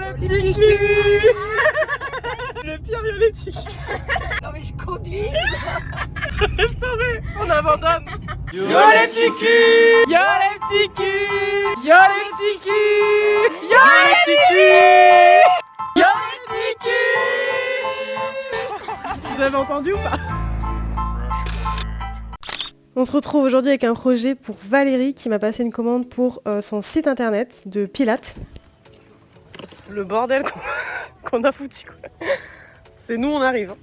le petit cul. Le pire yo les petits culs. Non mais je conduis. Laisse tomber, on abandonne. Yo les petits culs. Yo les petits culs. Yo les petits culs. Yo les petits culs. Yo les petits culs. Vous avez entendu ou pas? On se retrouve aujourd'hui avec un projet pour Valérie qui m'a passé une commande pour son site internet de Pilates. Le bordel qu'on a foutu quoi. C'est nous on arrive.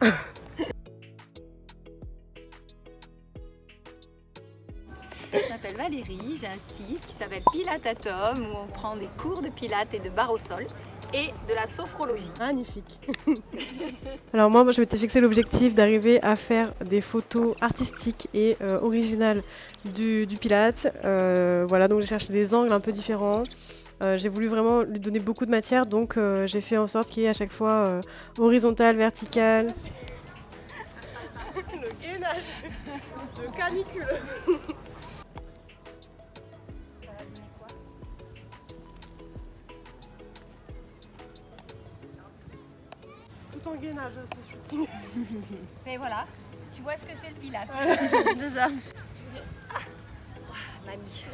Je m'appelle Valérie, j'ai un site qui s'appelle Pilatatom où on prend des cours de pilates et de barre au sol et de la sophrologie. Magnifique. Alors moi je m'étais fixé l'objectif d'arriver à faire des photos artistiques et originales du Pilates. Voilà, donc j'ai cherché des angles un peu différents. J'ai voulu vraiment lui donner beaucoup de matière, donc j'ai fait en sorte qu'il y ait à chaque fois horizontal, vertical. Le gainage de canicule. Tout en gainage ce shooting. Mais voilà, tu vois ce que c'est le pilates. C'est ça. Mamie.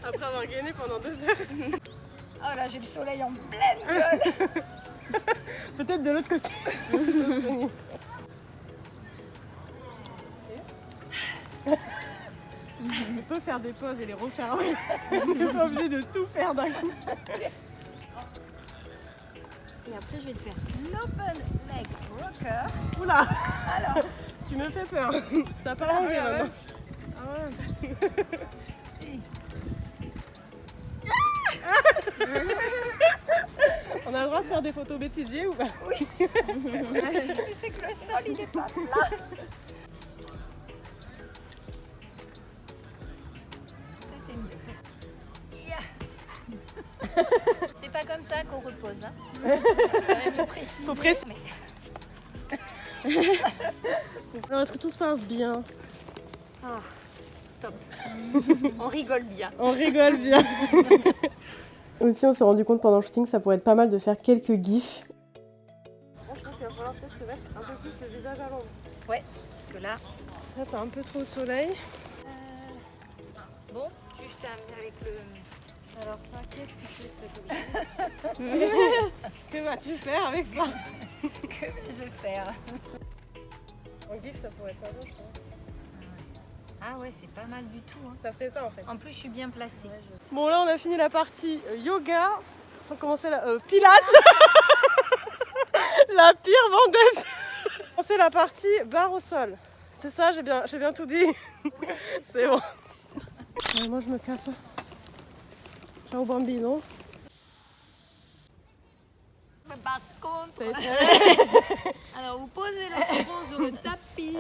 Après avoir gainé pendant 2 heures. Oh là, j'ai le soleil en pleine gueule. Peut-être de l'autre côté. On peut faire des pauses et les refaire. On n'est pas obligé de tout faire d'un coup. Et après, je vais te faire l'open leg rocker. Oula, Alors, tu me fais peur. Ça n'a pas enlevé maintenant. Ah ouais. On a le droit de faire des photos bêtisiers ou pas? oui. Mais c'est que le sol, il est pas plat. C'était mieux. Yeah. C'est pas comme ça qu'on repose. Hein. Faut quand même le préciser. Faut préciser. Alors, est-ce que tout se passe bien? Oh, top. On rigole bien. On rigole bien. Aussi, on s'est rendu compte pendant le shooting, ça pourrait être pas mal de faire quelques gifs. Je pense qu'il va falloir peut-être se mettre un peu plus le visage à l'ombre. Ouais, parce que là... Là, t'as un peu trop au soleil. Bon, juste avec le... Alors ça, qu'est-ce que c'est que cet objet? Que vas-tu faire avec ça? Que vais-je faire? En gif, ça pourrait être sympa, je pense. Ah ouais, c'est pas mal du tout. Hein. Ça ferait ça en fait. En plus, je suis bien placée. Bon, là, on a fini la partie yoga. On va commencer la pilates. La pire vendeuse. C'est la partie barre au sol. C'est ça, j'ai bien tout dit. C'est bon. Ouais, moi, je me casse. Ciao bambino. Par contre, C'est... alors vous posez le front sur le tapis.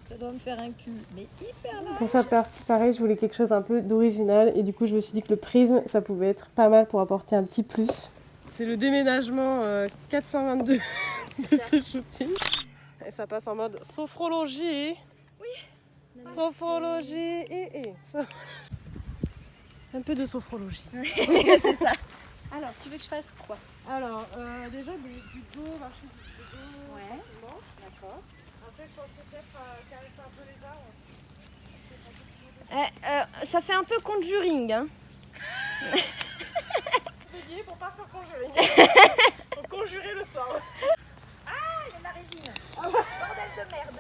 Ça doit me faire un cul, mais hyper large. Pour cette partie, pareil, je voulais quelque chose un peu d'original et du coup, je me suis dit que le prisme, ça pouvait être pas mal pour apporter un petit plus. C'est le déménagement 422 de ce shooting. Et ça passe en mode sophrologie. Oui. Sophrologie un peu de sophrologie. C'est ça. Alors, tu veux que je fasse quoi? Alors, déjà du dos, marcher du dos. Ouais. Bon, D'accord. après, je pense peut-être caresser un peu les arbres. Ça fait un peu conjuring. Hein. Essayez pour pas faire conjurer. Pour conjurer le soir. Ah, il y a de la résine. Bordel de merde.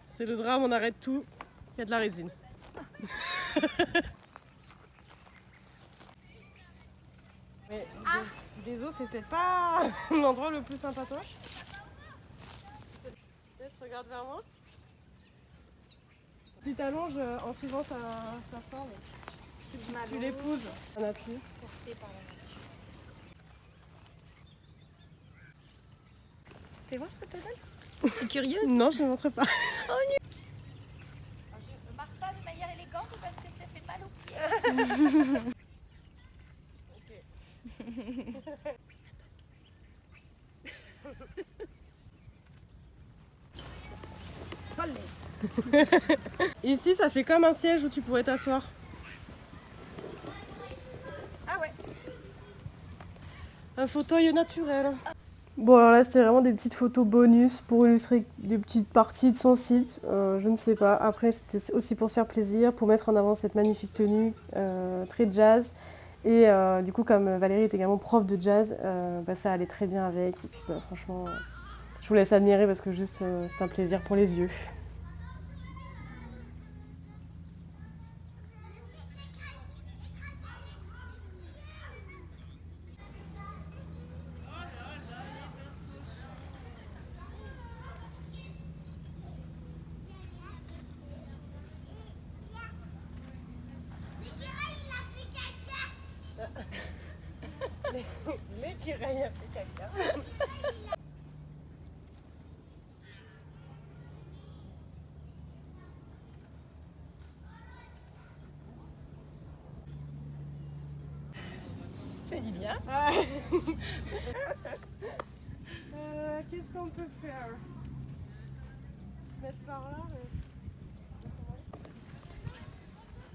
C'est le drame, on arrête tout. Il y a de la résine. Mais des os, c'est peut-être pas l'endroit le plus sympatoche. Peut-être regarde vers moi. Tu t'allonges en suivant sa forme. Tu l'épouses. Un appui. Portée par la nature. Fais voir ce que ça donne. C'est curieuse. Non, je ne montre pas. Ne marche pas de manière élégante parce que ça fait mal aux pieds. Ici, ça fait comme un siège où tu pourrais t'asseoir. Ah ouais. Un fauteuil naturel. Bon alors là c'était vraiment des petites photos bonus pour illustrer des petites parties de son site, je ne sais pas. Après c'était aussi pour se faire plaisir, pour mettre en avant cette magnifique tenue très jazz. Et du coup comme Valérie est également prof de jazz, ça allait très bien avec. Et puis franchement, je vous laisse admirer parce que juste c'est un plaisir pour les yeux. L'écureuil a fait caca. Ça dit bien. Qu'est-ce qu'on peut faire? Se mettre par là.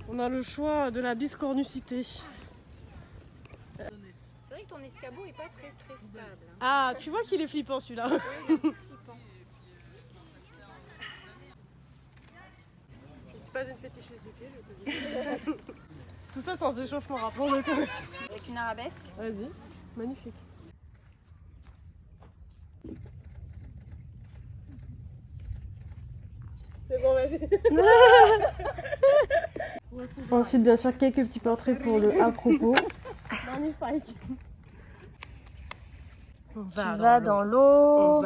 On a le choix de la biscornucité. C'est vrai que ton escabeau est pas très stable. Hein. Ah, tu vois qu'il est flippant celui-là. Oui, il est flippant. Je suis pas une féticheuse du pied, je te dis. Tout ça sans échauffement, rappelons-le quand même. Avec une arabesque. Vas-y, magnifique. C'est bon, vas-y. Ensuite, bien sûr, quelques petits portraits pour le à propos. Magnifique. Tu vas dans l'eau.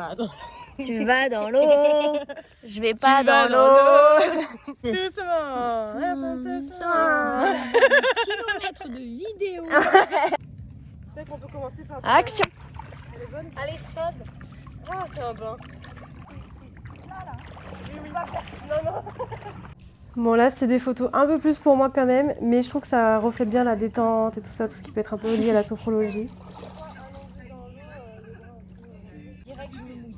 Tu vas dans l'eau. Je vais pas dans l'eau. Doucement. Doucement. Kilomètres de vidéo. Peut-être qu'on peut commencer par... Action. Elle est bonne. Allez, chaude. Ah, c'est un bain. Là. Oui. Non. Bon là c'est des photos un peu plus pour moi quand même, mais je trouve que ça reflète bien la détente et tout ça, tout ce qui peut être un peu lié à la sophrologie. Direct, je me mouille.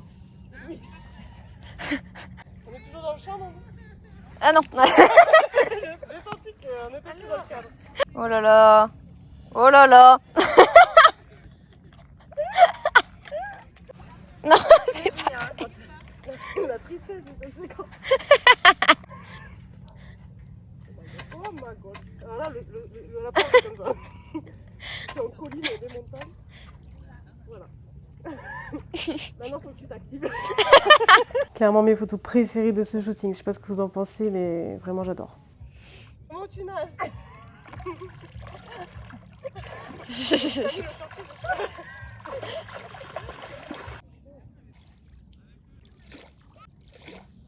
On est toujours dans le champ, non? Ah non. J'ai senti qu'on était plus dans le cadre. Oh là là. Oh là là. Non, c'est pas. La tristesse de cette séquence. Oh my god. Alors là, le lapin c'est comme ça. C'est en colline des montagnes. Voilà. Maintenant, faut que tu t'actives. Clairement mes photos préférées de ce shooting. Je sais pas ce que vous en pensez, mais vraiment j'adore. Comment tu nages?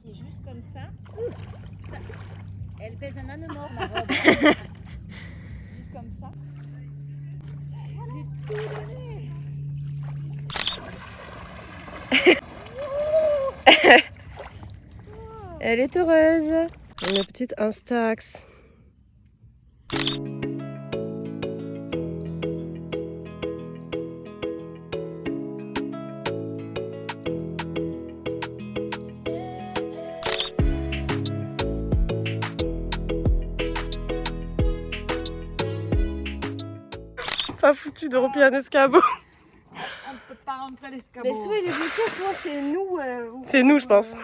Et juste comme ça. Elle pèse un âne mort, ma robe. Juste comme ça. J'ai tout donné. Elle est heureuse. Une petite Instax. Pas foutu de replier un escabeau. On ne peut pas rentrer l'escabeau. Mais soit il est bloqué, soit c'est nous. C'est nous, je pense.